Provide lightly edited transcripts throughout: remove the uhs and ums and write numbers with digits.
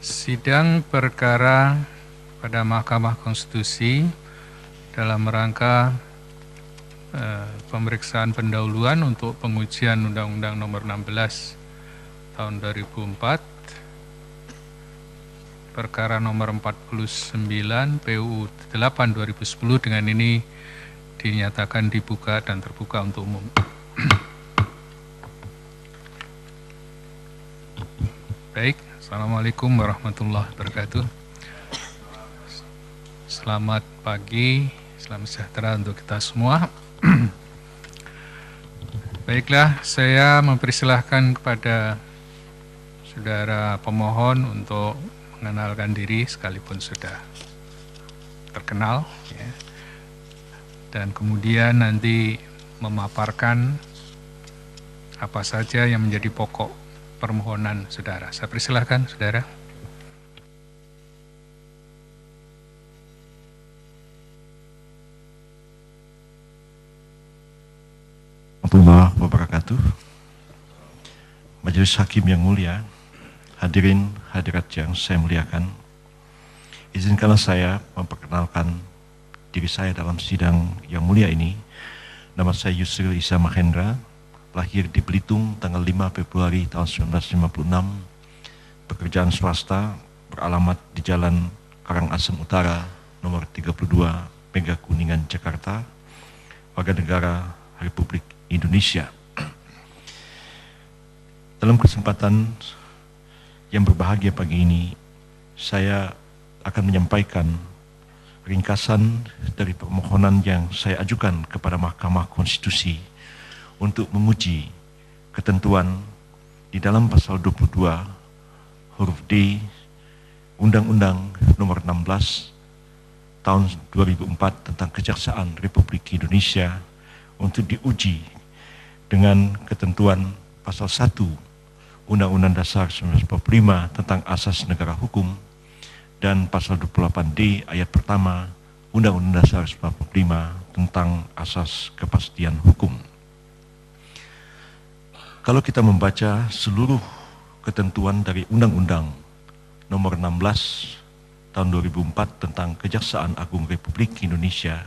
Sidang perkara pada Mahkamah Konstitusi dalam rangka pemeriksaan pendahuluan untuk pengujian Undang-Undang Nomor 16 Tahun 2004, perkara nomor 49 PUU 8 2010 dengan ini dinyatakan dibuka dan terbuka untuk umum. Baik, Assalamualaikum warahmatullahi wabarakatuh. Selamat pagi, salam sejahtera untuk kita semua. Baiklah, saya mempersilahkan kepada saudara pemohon untuk mengenalkan diri sekalipun sudah terkenal, ya. Dan kemudian nanti memaparkan apa saja yang menjadi pokok permohonan saudara. Saya persilahkan saudara. Warahmatullahi wabarakatuh. Majelis Hakim yang mulia, hadirin hadirat yang saya muliakan, izinkanlah saya memperkenalkan diri saya dalam sidang yang mulia ini. Nama saya Yusril Isa Mahendra, lahir di Belitung tanggal 5 Februari tahun 1956, pekerjaan swasta, beralamat di Jalan Karangasem Utara, nomor 32, Mega Kuningan, Jakarta, warga negara Republik Indonesia. Dalam kesempatan yang berbahagia pagi ini, saya akan menyampaikan ringkasan dari permohonan yang saya ajukan kepada Mahkamah Konstitusi untuk menguji ketentuan di dalam pasal 22 huruf D Undang-Undang Nomor 16 Tahun 2004 tentang Kejaksaan Republik Indonesia untuk diuji dengan ketentuan pasal 1 Undang-Undang Dasar 1945 tentang Asas Negara Hukum dan pasal 28D ayat pertama Undang-Undang Dasar 1945 tentang Asas Kepastian Hukum. Kalau kita membaca seluruh ketentuan dari Undang-Undang Nomor 16 Tahun 2004 tentang Kejaksaan Agung Republik Indonesia,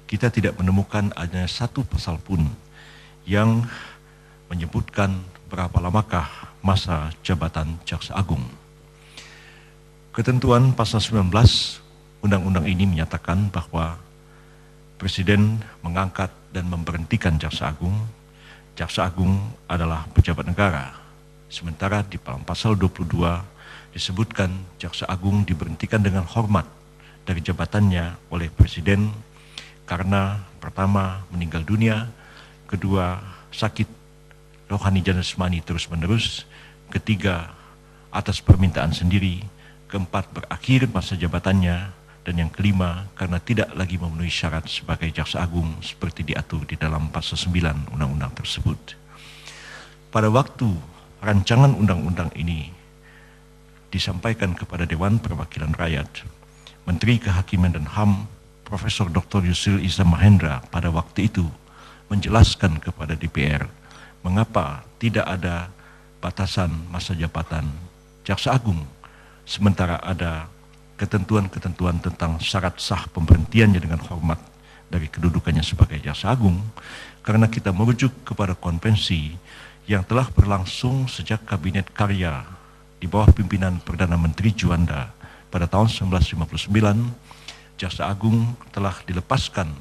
kita tidak menemukan hanya satu pasal pun yang menyebutkan berapa lamakah masa jabatan Jaksa Agung. Ketentuan pasal 19 Undang-Undang ini menyatakan bahwa Presiden mengangkat dan memberhentikan Jaksa Agung. Jaksa Agung adalah pejabat negara. Sementara di dalam pasal 22 disebutkan Jaksa Agung diberhentikan dengan hormat dari jabatannya oleh Presiden karena pertama meninggal dunia, kedua sakit rohani dan jasmani terus-menerus, ketiga atas permintaan sendiri, keempat berakhir masa jabatannya, dan yang kelima karena tidak lagi memenuhi syarat sebagai Jaksa Agung seperti diatur di dalam pasal 9 undang-undang tersebut. Pada waktu rancangan undang-undang ini disampaikan kepada Dewan Perwakilan Rakyat, Menteri Kehakiman dan HAM Profesor Dr. Yusril Isa Mahendra pada waktu itu menjelaskan kepada DPR mengapa tidak ada batasan masa jabatan Jaksa Agung, sementara ada ketentuan-ketentuan tentang syarat sah pemberhentiannya dengan hormat dari kedudukannya sebagai Jaksa Agung, karena kita merujuk kepada konvensi yang telah berlangsung sejak Kabinet Karya di bawah pimpinan Perdana Menteri Juanda pada tahun 1959. Jaksa Agung telah dilepaskan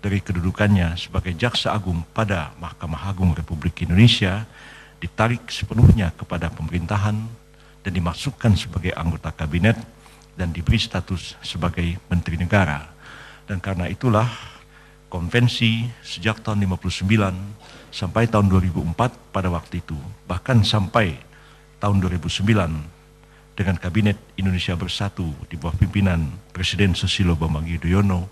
dari kedudukannya sebagai Jaksa Agung pada Mahkamah Agung Republik Indonesia, ditarik sepenuhnya kepada pemerintahan dan dimasukkan sebagai anggota kabinet dan diberi status sebagai Menteri Negara. Dan karena itulah konvensi sejak tahun 59 sampai tahun 2004 pada waktu itu, bahkan sampai tahun 2009 dengan Kabinet Indonesia Bersatu di bawah pimpinan Presiden Susilo Bambang Yudhoyono,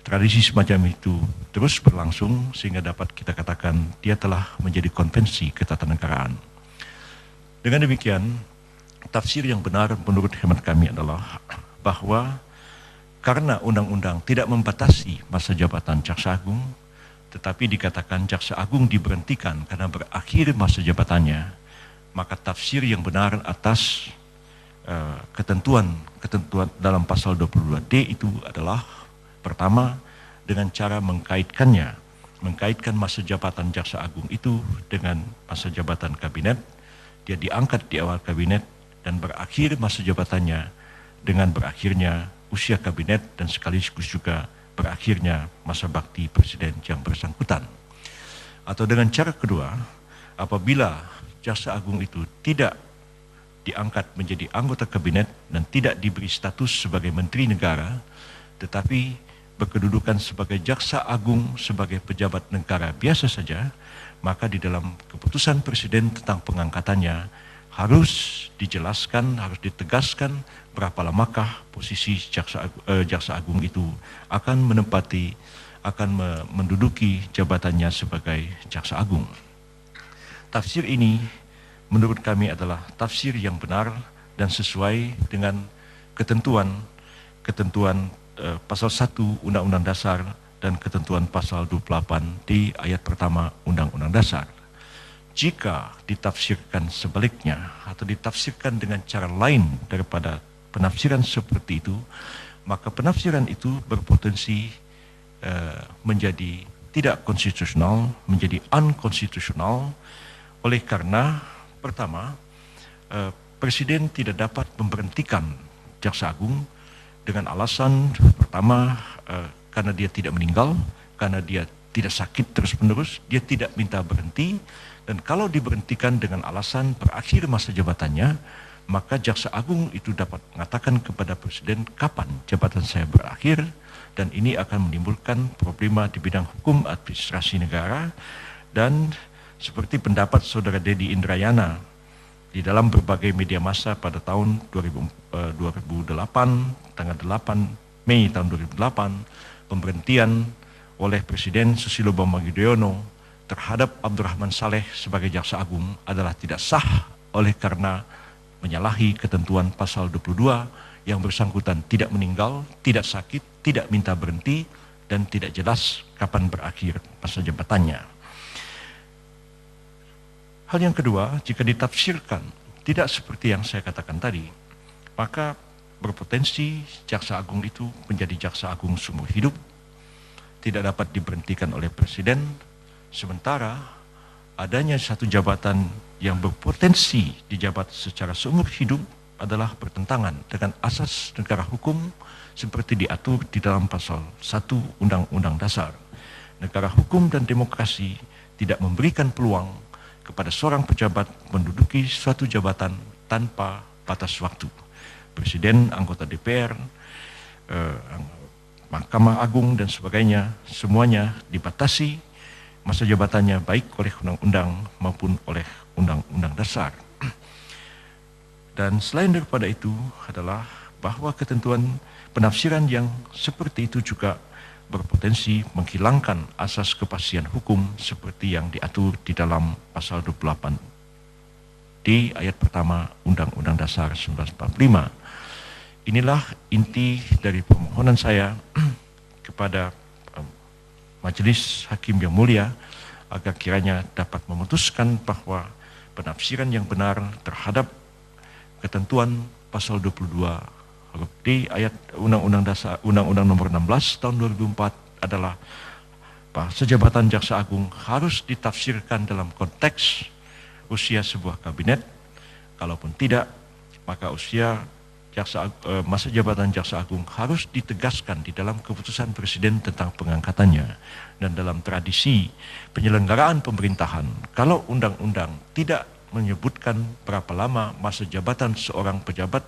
tradisi semacam itu terus berlangsung sehingga dapat kita katakan dia telah menjadi konvensi ketatanegaraan. Dengan demikian, tafsir yang benar menurut hemat kami adalah bahwa karena undang-undang tidak membatasi masa jabatan Jaksa Agung, tetapi dikatakan Jaksa Agung diberhentikan karena berakhir masa jabatannya, maka tafsir yang benar atas ketentuan dalam pasal 22D itu adalah pertama dengan cara mengkaitkan masa jabatan Jaksa Agung itu dengan masa jabatan kabinet. Dia diangkat di awal kabinet dan berakhir masa jabatannya dengan berakhirnya usia kabinet dan sekaligus juga berakhirnya masa bakti presiden yang bersangkutan. Atau dengan cara kedua, apabila Jaksa Agung itu tidak diangkat menjadi anggota kabinet dan tidak diberi status sebagai menteri negara, tetapi berkedudukan sebagai Jaksa Agung sebagai pejabat negara biasa saja, maka di dalam keputusan presiden tentang pengangkatannya harus dijelaskan, harus ditegaskan berapa lamakah posisi Jaksa Agung itu akan menduduki jabatannya sebagai Jaksa Agung. Tafsir ini menurut kami adalah tafsir yang benar dan sesuai dengan ketentuan pasal 1 Undang-Undang Dasar dan ketentuan pasal 28 di ayat pertama Undang-Undang Dasar. Jika ditafsirkan sebaliknya atau ditafsirkan dengan cara lain daripada penafsiran seperti itu, maka penafsiran itu berpotensi menjadi tidak konstitusional, menjadi unkonstitusional, oleh karena pertama, Presiden tidak dapat memberhentikan Jaksa Agung dengan alasan pertama karena dia tidak meninggal, karena dia tidak sakit terus-menerus, dia tidak minta berhenti, dan kalau diberhentikan dengan alasan berakhir masa jabatannya, maka Jaksa Agung itu dapat mengatakan kepada Presiden kapan jabatan saya berakhir, dan ini akan menimbulkan problema di bidang hukum administrasi negara. Dan seperti pendapat Saudara Dedi Indrayana di dalam berbagai media massa pada tahun 2008, tanggal 8 Mei tahun 2008, pemberhentian oleh Presiden Susilo Bambang Yudhoyono terhadap Abdurrahman Saleh sebagai Jaksa Agung adalah tidak sah oleh karena menyalahi ketentuan pasal 22 yang bersangkutan tidak meninggal, tidak sakit, tidak minta berhenti, dan tidak jelas kapan berakhir masa jabatannya. Hal yang kedua, jika ditafsirkan tidak seperti yang saya katakan tadi, maka berpotensi Jaksa Agung itu menjadi Jaksa Agung seumur hidup, tidak dapat diberhentikan oleh Presiden, sementara adanya satu jabatan yang berpotensi dijabat secara seumur hidup adalah bertentangan dengan asas negara hukum seperti diatur di dalam pasal 1 Undang-Undang Dasar. Negara hukum dan demokrasi tidak memberikan peluang kepada seorang pejabat menduduki suatu jabatan tanpa batas waktu. Presiden, anggota DPR, Mahkamah Agung dan sebagainya, semuanya dibatasi masa jabatannya baik oleh undang-undang maupun oleh undang-undang dasar. Dan selain daripada itu adalah bahwa ketentuan penafsiran yang seperti itu juga berpotensi menghilangkan asas kepastian hukum seperti yang diatur di dalam pasal 28 di ayat pertama Undang-Undang Dasar 1945. Inilah inti dari permohonan saya kepada Majelis Hakim yang mulia agar kiranya dapat memutuskan bahwa penafsiran yang benar terhadap ketentuan pasal 22 di ayat Undang-Undang Dasar, Undang-Undang Nomor 16 Tahun 2004 adalah sejabatan Jaksa Agung harus ditafsirkan dalam konteks usia sebuah kabinet. Kalaupun tidak, maka masa jabatan Jaksa Agung harus ditegaskan di dalam keputusan Presiden tentang pengangkatannya. Dan dalam tradisi penyelenggaraan pemerintahan, kalau undang-undang tidak menyebutkan berapa lama masa jabatan seorang pejabat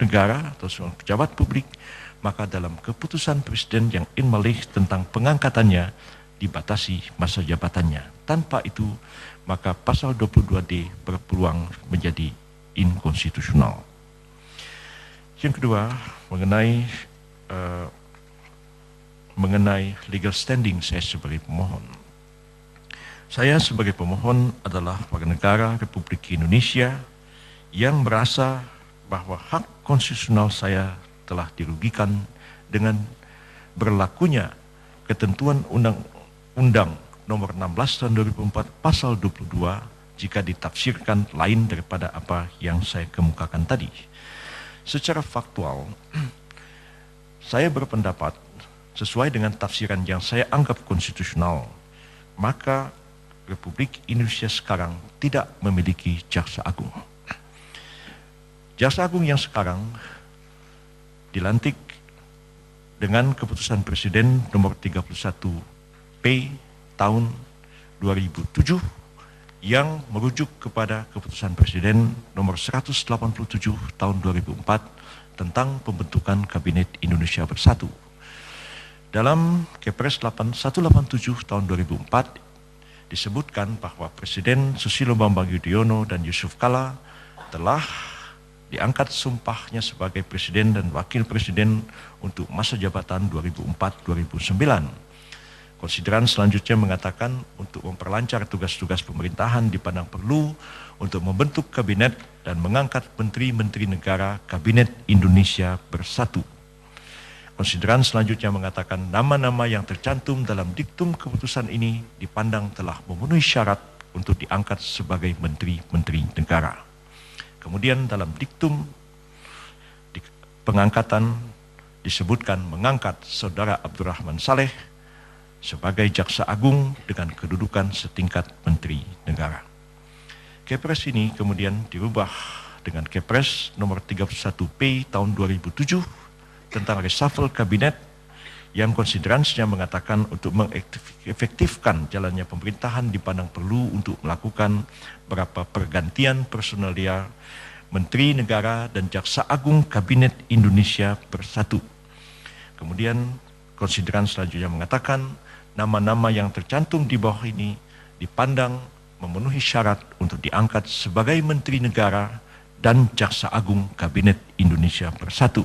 negara atau seorang pejabat publik, maka dalam keputusan Presiden yang inmalih tentang pengangkatannya dibatasi masa jabatannya. Tanpa itu, maka pasal 22D berpeluang menjadi inkonstitusional. Yang kedua, mengenai legal standing saya sebagai pemohon. Saya sebagai pemohon adalah warga negara Republik Indonesia yang merasa bahwa hak konstitusional saya telah dirugikan dengan berlakunya ketentuan Undang-Undang Nomor 16 Tahun 2004 Pasal 22 jika ditafsirkan lain daripada apa yang saya kemukakan tadi. Secara faktual, saya berpendapat sesuai dengan tafsiran yang saya anggap konstitusional, maka Republik Indonesia sekarang tidak memiliki Jaksa Agung. Jaksa Agung yang sekarang dilantik dengan keputusan Presiden nomor 31P tahun 2007 yang merujuk kepada keputusan Presiden nomor 187 tahun 2004 tentang pembentukan Kabinet Indonesia Bersatu. Dalam Kepres 187 tahun 2004 disebutkan bahwa Presiden Susilo Bambang Yudhoyono dan Yusuf Kala telah diangkat sumpahnya sebagai Presiden dan Wakil Presiden untuk masa jabatan 2004-2009. Konsideran selanjutnya mengatakan untuk memperlancar tugas-tugas pemerintahan dipandang perlu untuk membentuk kabinet dan mengangkat menteri-menteri negara Kabinet Indonesia Bersatu. Konsideran selanjutnya mengatakan nama-nama yang tercantum dalam diktum keputusan ini dipandang telah memenuhi syarat untuk diangkat sebagai menteri-menteri negara. Kemudian dalam diktum pengangkatan disebutkan mengangkat Saudara Abdurrahman Saleh sebagai Jaksa Agung dengan kedudukan setingkat Menteri Negara. Kepres ini kemudian dirubah dengan Kepres nomor 31P tahun 2007 tentang reshuffle kabinet yang konsideransinya mengatakan untuk mengefektifkan jalannya pemerintahan dipandang perlu untuk melakukan beberapa pergantian personalia Menteri Negara dan Jaksa Agung Kabinet Indonesia Bersatu. Kemudian konsideran selanjutnya mengatakan nama-nama yang tercantum di bawah ini dipandang memenuhi syarat untuk diangkat sebagai Menteri Negara dan Jaksa Agung Kabinet Indonesia Bersatu.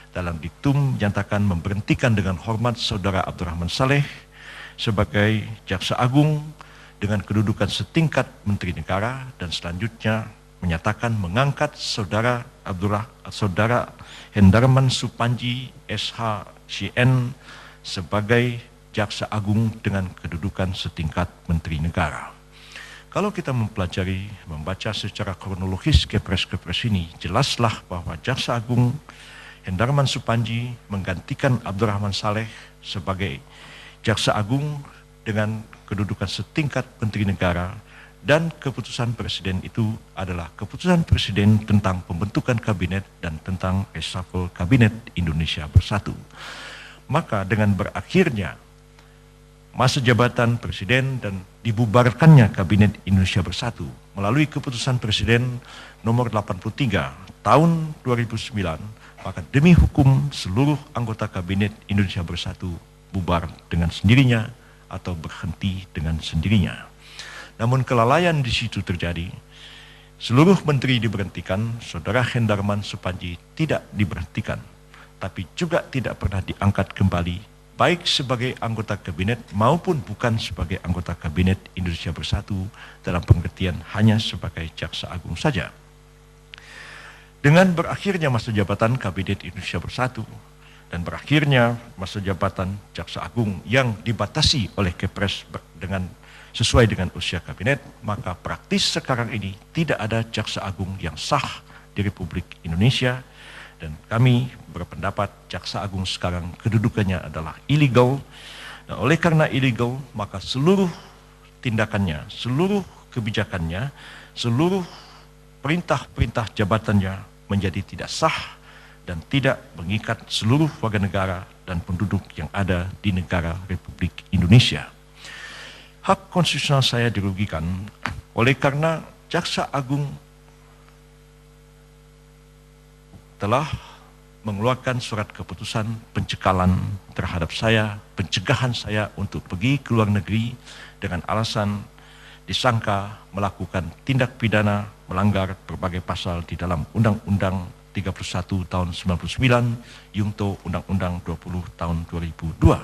Dalam diktum menyatakan memberhentikan dengan hormat Saudara Abdurrahman Saleh sebagai Jaksa Agung dengan kedudukan setingkat Menteri Negara dan selanjutnya menyatakan mengangkat Saudara Hendarman Supanji SHCN sebagai Jaksa Agung dengan kedudukan setingkat Menteri Negara. Kalau kita membaca secara kronologis Kepres-Kepres ini, jelaslah bahwa Jaksa Agung Hendarman Supanji menggantikan Abdurrahman Saleh sebagai Jaksa Agung dengan kedudukan setingkat Menteri Negara, dan keputusan Presiden itu adalah keputusan Presiden tentang pembentukan kabinet dan tentang reshuffle Kabinet Indonesia Bersatu. Maka dengan berakhirnya masa jabatan Presiden dan dibubarkannya Kabinet Indonesia Bersatu melalui keputusan Presiden nomor 83 tahun 2009, maka demi hukum seluruh anggota Kabinet Indonesia Bersatu bubar dengan sendirinya atau berhenti dengan sendirinya. Namun kelalaian di situ terjadi. Seluruh menteri diberhentikan, Saudara Hendarman Supanji tidak diberhentikan, tapi juga tidak pernah diangkat kembali baik sebagai anggota kabinet maupun bukan sebagai anggota Kabinet Indonesia Bersatu dalam pengertian hanya sebagai Jaksa Agung saja. Dengan berakhirnya masa jabatan Kabinet Indonesia Bersatu dan berakhirnya masa jabatan Jaksa Agung yang dibatasi oleh Kepres sesuai dengan usia kabinet, maka praktis sekarang ini tidak ada Jaksa Agung yang sah di Republik Indonesia. Dan kami berpendapat Jaksa Agung sekarang kedudukannya adalah illegal. Dan oleh karena illegal, maka seluruh tindakannya, seluruh kebijakannya, seluruh perintah-perintah jabatannya menjadi tidak sah dan tidak mengikat seluruh warga negara dan penduduk yang ada di negara Republik Indonesia. Hak konstitusional saya dirugikan oleh karena Jaksa Agung telah mengeluarkan surat keputusan pencekalan terhadap saya, pencegahan saya untuk pergi ke luar negeri dengan alasan disangka melakukan tindak pidana melanggar berbagai pasal di dalam Undang-Undang 31 tahun 99, Yungto Undang-Undang 20 tahun 2002.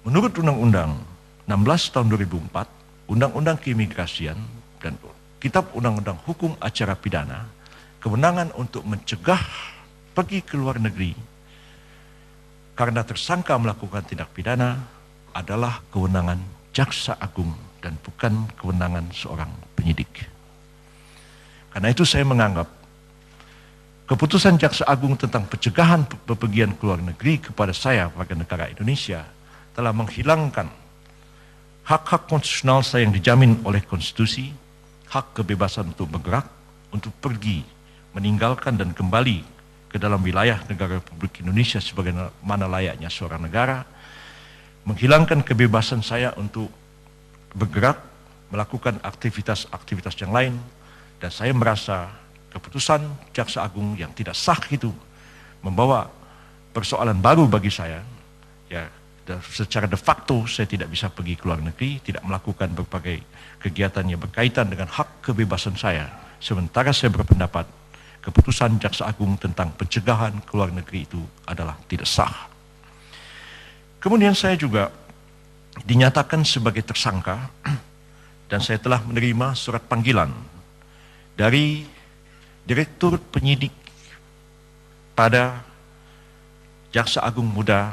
Menurut Undang-Undang 16 tahun 2004, Undang-Undang Keimigrasian dan Kitab Undang-Undang Hukum Acara Pidana, kewenangan untuk mencegah pergi ke luar negeri karena tersangka melakukan tindak pidana adalah kewenangan Jaksa Agung dan bukan kewenangan seorang penyidik. Karena itu saya menganggap keputusan Jaksa Agung tentang pencegahan bepergian ke luar negeri kepada saya warga negara Indonesia telah menghilangkan hak-hak konstitusional saya yang dijamin oleh konstitusi, hak kebebasan untuk bergerak, untuk pergi, meninggalkan dan kembali ke dalam wilayah negara Republik Indonesia sebagaimana layaknya seorang negara, menghilangkan kebebasan saya untuk bergerak, melakukan aktivitas-aktivitas yang lain, dan saya merasa keputusan Jaksa Agung yang tidak sah itu membawa persoalan baru bagi saya. Ya, secara de facto saya tidak bisa pergi ke luar negeri, tidak melakukan berbagai kegiatan yang berkaitan dengan hak kebebasan saya. Sementara saya berpendapat keputusan Jaksa Agung tentang pencegahan ke luar negeri itu adalah tidak sah. Kemudian saya juga dinyatakan sebagai tersangka dan saya telah menerima surat panggilan dari Direktur Penyidik pada Jaksa Agung Muda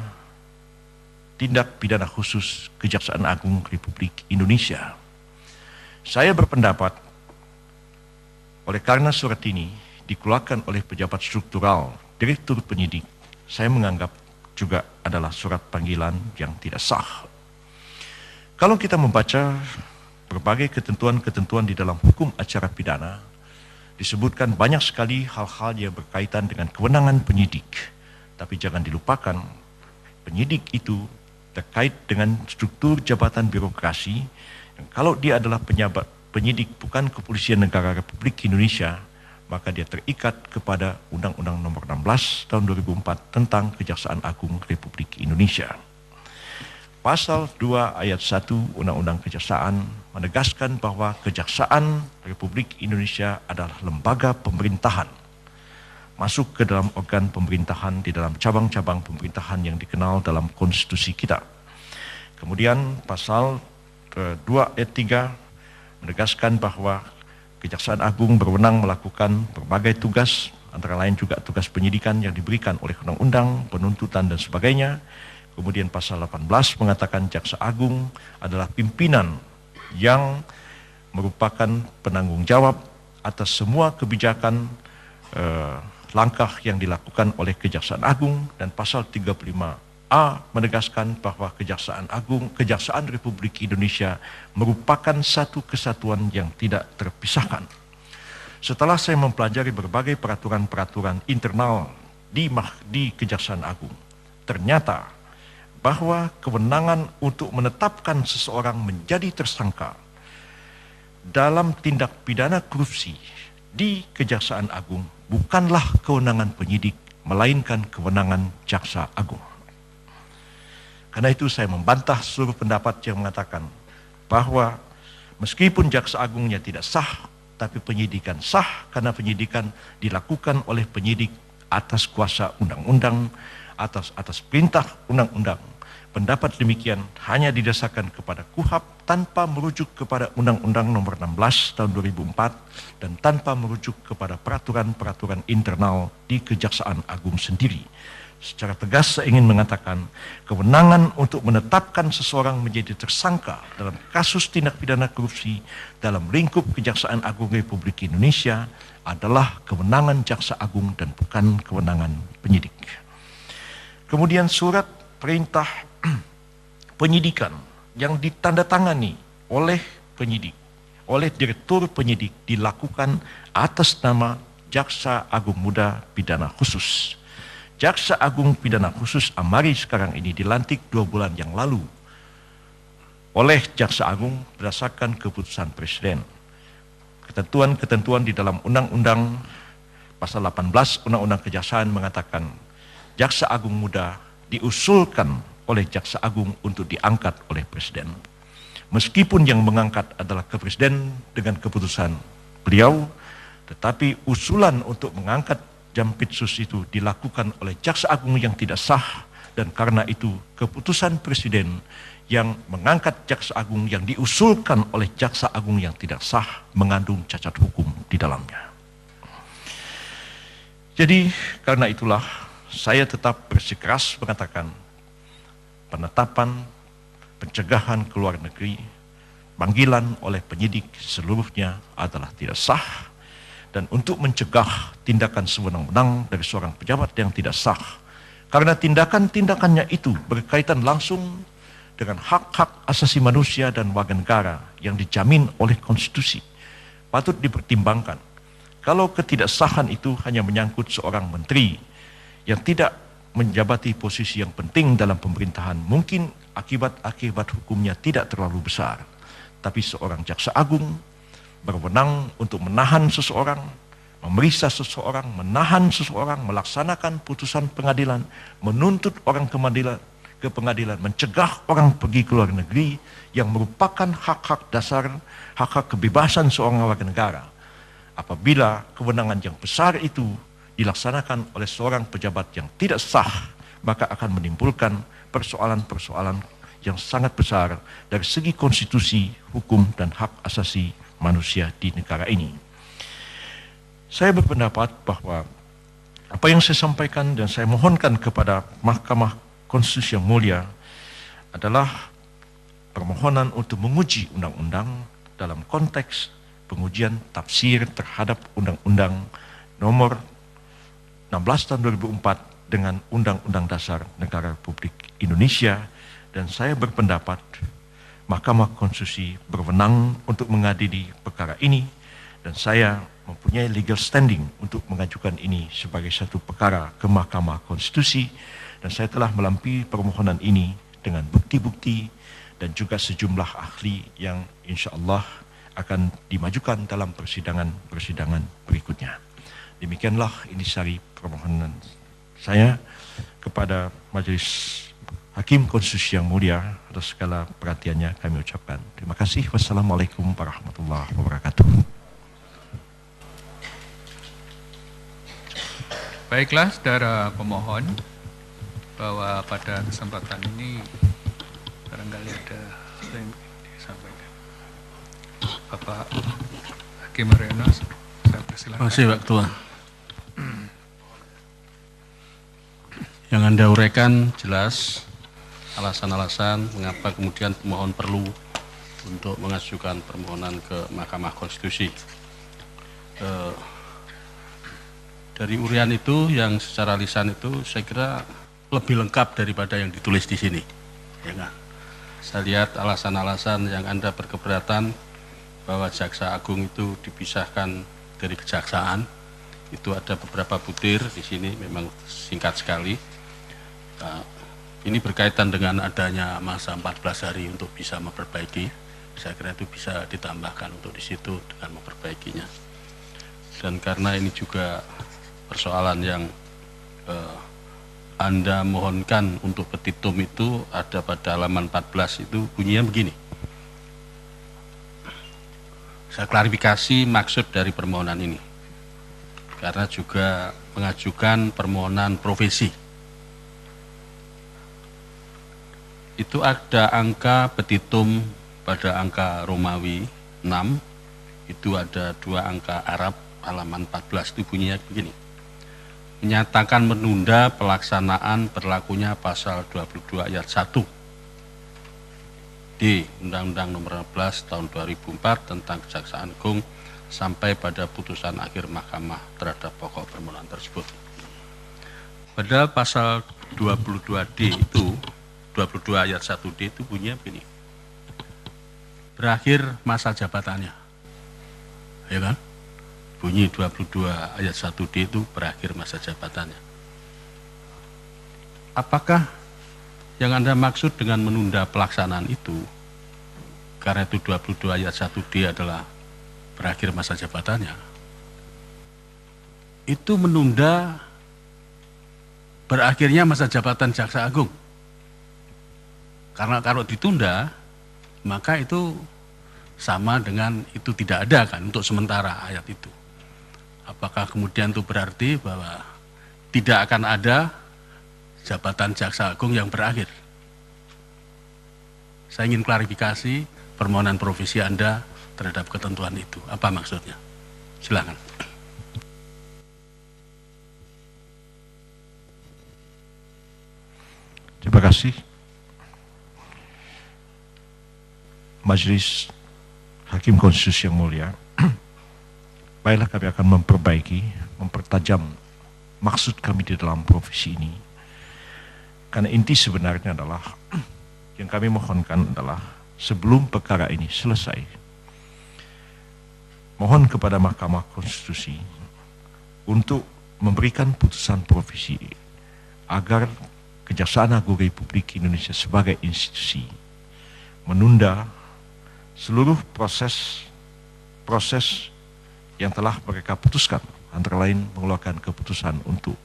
Tindak Pidana Khusus Kejaksaan Agung Republik Indonesia. Saya berpendapat oleh karena surat ini dikeluarkan oleh pejabat struktural Direktur Penyidik, saya menganggap juga adalah surat panggilan yang tidak sah. Kalau kita membaca berbagai ketentuan-ketentuan di dalam hukum acara pidana, disebutkan banyak sekali hal-hal yang berkaitan dengan kewenangan penyidik. Tapi jangan dilupakan, penyidik itu terkait dengan struktur jabatan birokrasi, yang kalau dia adalah penyidik bukan Kepolisian Negara Republik Indonesia, maka dia terikat kepada Undang-Undang Nomor 16 Tahun 2004 tentang Kejaksaan Agung Republik Indonesia. Pasal 2 ayat 1 Undang-Undang Kejaksaan menegaskan bahwa Kejaksaan Republik Indonesia adalah lembaga pemerintahan, masuk ke dalam organ pemerintahan di dalam cabang-cabang pemerintahan yang dikenal dalam konstitusi kita. Kemudian pasal 2 ayat 3 menegaskan bahwa Kejaksaan Agung berwenang melakukan berbagai tugas, antara lain juga tugas penyidikan yang diberikan oleh undang-undang, penuntutan dan sebagainya. Kemudian pasal 18 mengatakan Jaksa Agung adalah pimpinan yang merupakan penanggung jawab atas semua kebijakan langkah yang dilakukan oleh Kejaksaan Agung, dan pasal 35A menegaskan bahwa Kejaksaan Republik Indonesia merupakan satu kesatuan yang tidak terpisahkan. Setelah saya mempelajari berbagai peraturan-peraturan internal di Kejaksaan Agung, ternyata bahwa kewenangan untuk menetapkan seseorang menjadi tersangka dalam tindak pidana korupsi di Kejaksaan Agung bukanlah kewenangan penyidik, melainkan kewenangan Jaksa Agung. Karena itu saya membantah seluruh pendapat yang mengatakan bahwa meskipun Jaksa Agungnya tidak sah, tapi penyidikan sah karena penyidikan dilakukan oleh penyidik atas kuasa undang-undang, atas perintah undang-undang. Pendapat demikian hanya didasarkan kepada KUHAP tanpa merujuk kepada Undang-Undang Nomor 16 Tahun 2004 dan tanpa merujuk kepada peraturan-peraturan internal di Kejaksaan Agung sendiri. Secara tegas saya ingin mengatakan kewenangan untuk menetapkan seseorang menjadi tersangka dalam kasus tindak pidana korupsi dalam lingkup Kejaksaan Agung Republik Indonesia adalah kewenangan Jaksa Agung dan bukan kewenangan penyidik. Kemudian surat perintah penyidikan yang ditandatangani oleh penyidik, oleh Direktur Penyidik dilakukan atas nama Jaksa Agung Muda Pidana Khusus. Jaksa Agung Pidana Khusus Amari sekarang ini dilantik 2 bulan yang lalu oleh Jaksa Agung berdasarkan keputusan Presiden. Ketentuan-ketentuan di dalam Undang-Undang Pasal 18 Undang-Undang Kejaksaan mengatakan Jaksa Agung Muda diusulkan oleh Jaksa Agung untuk diangkat oleh Presiden. Meskipun yang mengangkat adalah Presiden dengan keputusan beliau, tetapi usulan untuk mengangkat Jampitsus itu dilakukan oleh Jaksa Agung yang tidak sah, dan karena itu keputusan Presiden yang mengangkat Jaksa Agung yang diusulkan oleh Jaksa Agung yang tidak sah mengandung cacat hukum di dalamnya. Jadi karena itulah saya tetap bersikeras mengatakan penetapan pencegahan ke luar negeri, panggilan oleh penyidik seluruhnya adalah tidak sah, dan untuk mencegah tindakan sewenang-wenang dari seorang pejabat yang tidak sah. Karena tindakan-tindakannya itu berkaitan langsung dengan hak-hak asasi manusia dan warga negara yang dijamin oleh konstitusi. Patut dipertimbangkan. Kalau ketidaksahan itu hanya menyangkut seorang menteri yang tidak menjabati posisi yang penting dalam pemerintahan, mungkin akibat-akibat hukumnya tidak terlalu besar. Tapi seorang jaksa agung berwenang untuk menahan seseorang, memeriksa seseorang, menahan seseorang, melaksanakan putusan pengadilan, menuntut orang ke pengadilan, mencegah orang pergi ke luar negeri yang merupakan hak-hak dasar, hak-hak kebebasan seorang warga negara. Apabila kewenangan yang besar itu dilaksanakan oleh seorang pejabat yang tidak sah, maka akan menimbulkan persoalan-persoalan yang sangat besar dari segi konstitusi, hukum, dan hak asasi manusia di negara ini. Saya berpendapat bahwa apa yang saya sampaikan dan saya mohonkan kepada Mahkamah Konstitusi yang mulia adalah permohonan untuk menguji undang-undang dalam konteks pengujian tafsir terhadap Undang-Undang Nomor 16 tahun 2004 dengan Undang-Undang Dasar Negara Republik Indonesia, dan saya berpendapat Mahkamah Konstitusi berwenang untuk mengadili perkara ini, dan saya mempunyai legal standing untuk mengajukan ini sebagai satu perkara ke Mahkamah Konstitusi, dan saya telah melampaui permohonan ini dengan bukti-bukti dan juga sejumlah ahli yang insya Allah akan dimajukan dalam persidangan berikutnya. Demikianlah intisari permohonan saya kepada Majelis Hakim Konstitusi yang mulia atas segala perhatiannya kami ucapkan. Terima kasih. Wassalamualaikum warahmatullahi wabarakatuh. Baiklah, saudara pemohon, bahwa pada kesempatan ini barangkali ada yang disampaikan. Bapak Hakim Haryono, saya persilakan. Terima kasih, Pak Ketua. Yang Anda uraikan jelas alasan-alasan mengapa kemudian pemohon perlu untuk mengajukan permohonan ke Mahkamah Konstitusi. Dari urian itu yang secara lisan itu saya kira lebih lengkap daripada yang ditulis di sini. Ya kan? Saya lihat alasan-alasan yang Anda berkeberatan bahwa Jaksa Agung itu dipisahkan dari Kejaksaan, itu ada beberapa butir di sini, memang singkat sekali. Ini berkaitan dengan adanya masa 14 hari untuk bisa memperbaiki. Saya kira itu bisa ditambahkan untuk di situ dengan memperbaikinya. Dan karena ini juga persoalan yang Anda mohonkan untuk petitum itu ada pada halaman 14 itu bunyinya begini. Saya klarifikasi maksud dari permohonan ini. Karena juga mengajukan permohonan profesi. Itu ada angka petitum pada angka Romawi 6, itu ada 2 angka Arab, halaman 14 itu bunyinya begini. Menyatakan menunda pelaksanaan berlakunya pasal 22 ayat 1 di Undang-Undang Nomor 16 tahun 2004 tentang Kejaksaan Agung sampai pada putusan akhir Mahkamah terhadap pokok permohonan tersebut. Padahal pasal 22D itu 22 ayat 1D itu bunyinya begini. Berakhir masa jabatannya. Ya kan? Bunyi 22 ayat 1D itu berakhir masa jabatannya. Apakah yang Anda maksud dengan menunda pelaksanaan itu, karena itu 22 ayat 1D adalah berakhir masa jabatannya, itu menunda berakhirnya masa jabatan Jaksa Agung? Karena kalau ditunda, maka itu sama dengan itu tidak ada kan untuk sementara ayat itu. Apakah kemudian itu berarti bahwa tidak akan ada jabatan Jaksa Agung yang berakhir? Saya ingin klarifikasi permohonan profesi Anda terhadap ketentuan itu. Apa maksudnya? Silakan. Terima kasih. Majelis Hakim Konstitusi yang mulia, baiklah kami akan memperbaiki, mempertajam maksud kami di dalam profesi ini. Karena inti sebenarnya adalah, yang kami mohonkan adalah sebelum perkara ini selesai, mohon kepada Mahkamah Konstitusi untuk memberikan putusan provisi agar Kejaksaan Agung Republik Indonesia sebagai institusi menunda seluruh proses yang telah mereka putuskan, antara lain mengeluarkan keputusan untuk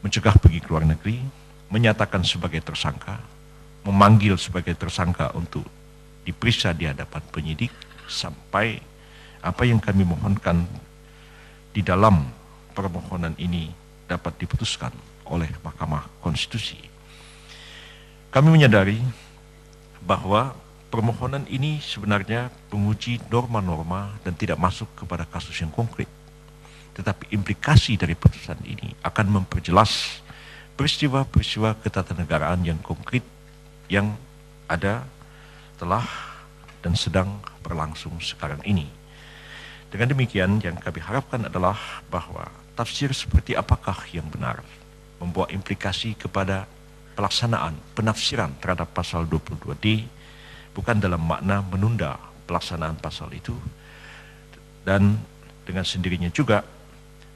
mencegah pergi ke luar negeri, menyatakan sebagai tersangka, memanggil sebagai tersangka untuk diperiksa di hadapan penyidik, sampai apa yang kami mohonkan di dalam permohonan ini dapat diputuskan oleh Mahkamah Konstitusi. Kami menyadari bahwa permohonan ini sebenarnya menguji norma-norma dan tidak masuk kepada kasus yang konkret. Tetapi implikasi dari putusan ini akan memperjelas peristiwa-peristiwa ketatanegaraan yang konkret yang ada, telah, dan sedang berlangsung sekarang ini. Dengan demikian, yang kami harapkan adalah bahwa tafsir seperti apakah yang benar membawa implikasi kepada pelaksanaan penafsiran terhadap pasal 22D, bukan dalam makna menunda pelaksanaan pasal itu, dan dengan sendirinya juga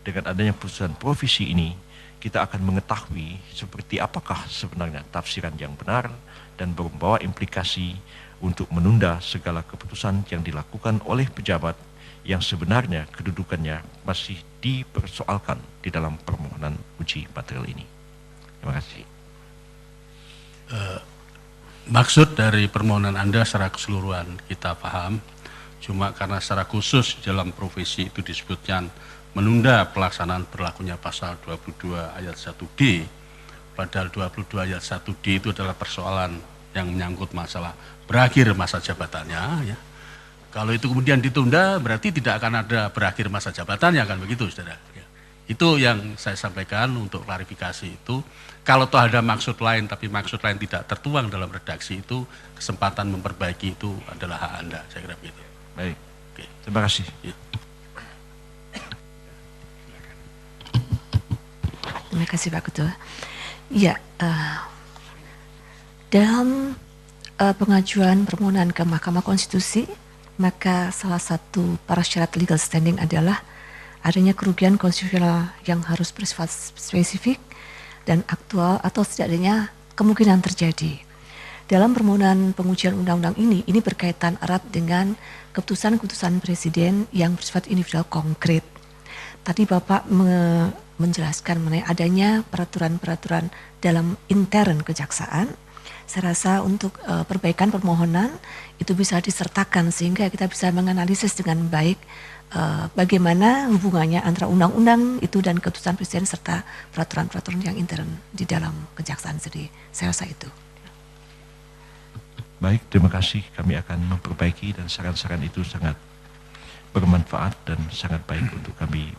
dengan adanya putusan provisi ini kita akan mengetahui seperti apakah sebenarnya tafsiran yang benar dan membawa implikasi untuk menunda segala keputusan yang dilakukan oleh pejabat yang sebenarnya kedudukannya masih dipersoalkan di dalam permohonan uji material ini. Terima kasih. Maksud dari permohonan Anda secara keseluruhan kita paham, cuma karena secara khusus dalam provisi itu disebutkan menunda pelaksanaan berlakunya pasal 22 ayat 1D, padahal 22 ayat 1D itu adalah persoalan yang menyangkut masalah berakhir masa jabatannya, ya. Kalau itu kemudian ditunda, berarti tidak akan ada berakhir masa jabatannya, kan begitu, saudara? Ya. Itu yang saya sampaikan untuk klarifikasi itu. Kalau toh ada maksud lain, tapi maksud lain tidak tertuang dalam redaksi itu, kesempatan memperbaiki itu adalah hak Anda, saya kira begitu. Baik, Oke. terima kasih. Ya. Terima kasih Pak Ketua. Ya, dalam pengajuan permohonan ke Mahkamah Konstitusi, maka salah satu prasyarat legal standing adalah adanya kerugian konstitusional yang harus bersifat spesifik dan aktual atau setidaknya kemungkinan terjadi. Dalam permohonan pengujian undang-undang ini berkaitan erat dengan keputusan-keputusan Presiden yang bersifat individual konkret. Tadi Bapak menjelaskan mengenai adanya peraturan-peraturan dalam intern kejaksaan. Saya rasa untuk perbaikan permohonan itu bisa disertakan sehingga kita bisa menganalisis dengan baik bagaimana hubungannya antara undang-undang itu dan keputusan Presiden serta peraturan-peraturan yang intern di dalam kejaksaan sendiri. Saya rasa itu. Baik, terima kasih. Kami akan memperbaiki dan saran-saran itu sangat bermanfaat dan sangat baik untuk kami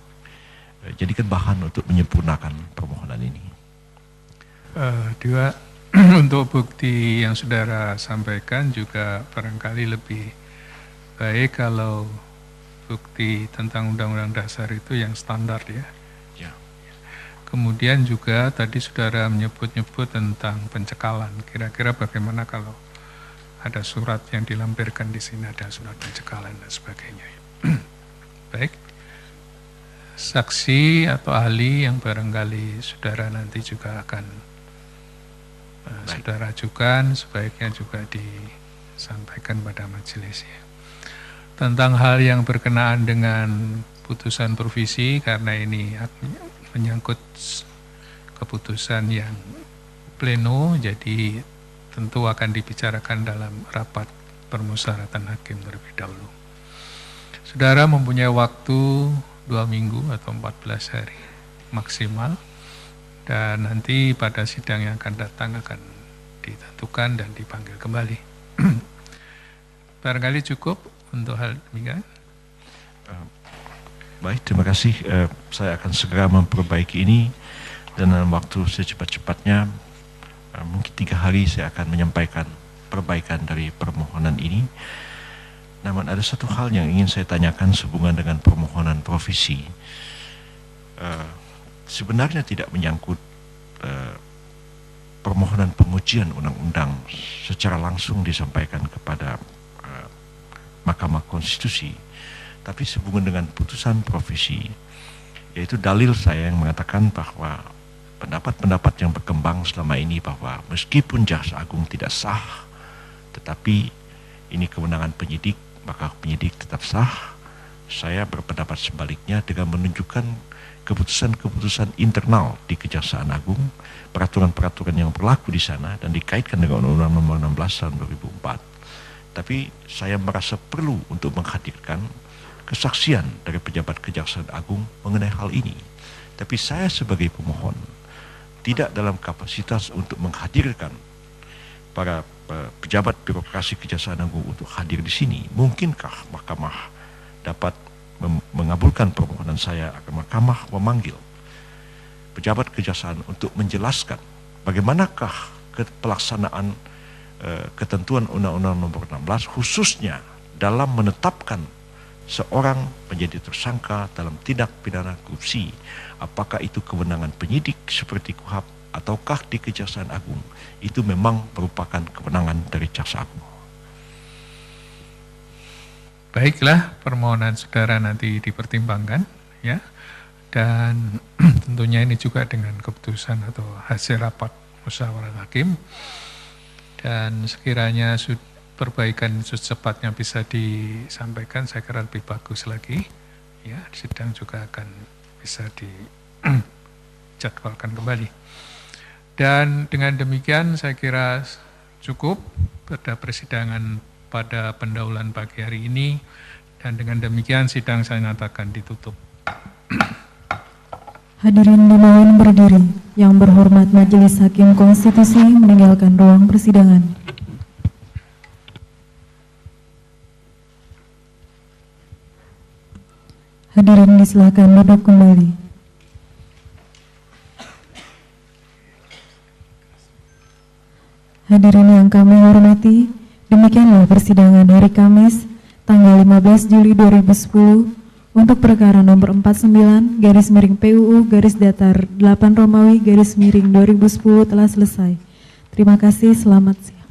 jadikan bahan untuk menyempurnakan permohonan ini. Dua, untuk bukti yang saudara sampaikan juga barangkali lebih baik kalau bukti tentang Undang-Undang Dasar itu yang standar, ya. Ya. Kemudian juga tadi saudara menyebut-nyebut tentang pencekalan. Kira-kira bagaimana kalau ada surat yang dilampirkan di sini, ada surat pencekalan dan sebagainya. Baik. Saksi atau ahli yang barangkali saudara nanti juga akan saudara ajukan, sebaiknya juga disampaikan pada majelis, ya. Tentang hal yang berkenaan dengan putusan provisi, karena ini menyangkut keputusan yang pleno, jadi tentu akan dibicarakan dalam rapat permusyawaratan hakim terlebih dahulu. Saudara mempunyai waktu 2 minggu atau 14 hari maksimal, dan nanti pada sidang yang akan datang akan ditentukan dan dipanggil kembali. Barangkali cukup untuk hal demikian. Baik, terima kasih. Saya akan segera memperbaiki ini dan dalam waktu secepat-cepatnya, mungkin 3 hari saya akan menyampaikan perbaikan dari permohonan ini. Namun ada satu hal yang ingin saya tanyakan sehubungan dengan permohonan provisi. Sebenarnya tidak menyangkut permohonan pengujian undang-undang secara langsung disampaikan kepada Mahkamah Konstitusi, tapi sehubungan dengan putusan provisi, yaitu dalil saya yang mengatakan bahwa pendapat-pendapat yang berkembang selama ini bahwa meskipun Jaksa Agung tidak sah, tetapi ini kewenangan penyidik, maka penyidik tetap sah. Saya berpendapat sebaliknya dengan menunjukkan keputusan-keputusan internal di Kejaksaan Agung, peraturan-peraturan yang berlaku di sana dan dikaitkan dengan Undang-Undang Nomor 16 tahun 2004. Tapi saya merasa perlu untuk menghadirkan kesaksian dari pejabat Kejaksaan Agung mengenai hal ini. Tapi saya sebagai pemohon tidak dalam kapasitas untuk menghadirkan para pejabat birokrasi Kejaksaan Agung untuk hadir di sini. Mungkinkah Mahkamah dapat mengabulkan permohonan saya agar Mahkamah memanggil pejabat kejaksaan untuk menjelaskan bagaimanakah pelaksanaan ketentuan Undang-Undang Nomor 16 khususnya dalam menetapkan seorang menjadi tersangka dalam tindak pidana korupsi. Apakah itu kewenangan penyidik seperti KUHAP ataukah di Kejaksaan Agung itu memang merupakan kewenangan dari Jaksa Agung. Baiklah, permohonan saudara nanti dipertimbangkan, ya. Dan tentunya ini juga dengan keputusan atau hasil rapat musyawarah hakim. Dan sekiranya perbaikan secepatnya bisa disampaikan, saya kira lebih bagus lagi. Ya, sidang juga akan bisa dijadwalkan kembali. Dan dengan demikian saya kira cukup pada persidangan pada pendahuluan pagi hari ini, dan dengan demikian sidang saya nyatakan ditutup. Hadirin dimohon berdiri. Yang berhormat Majelis Hakim Konstitusi meninggalkan ruang persidangan. Hadirin disilakan duduk kembali. Hadirin yang kami hormati, demikianlah persidangan hari Kamis, tanggal 15 Juli 2010, untuk perkara nomor 49/PUU-8 Romawi/2010 telah selesai. Terima kasih, selamat siang.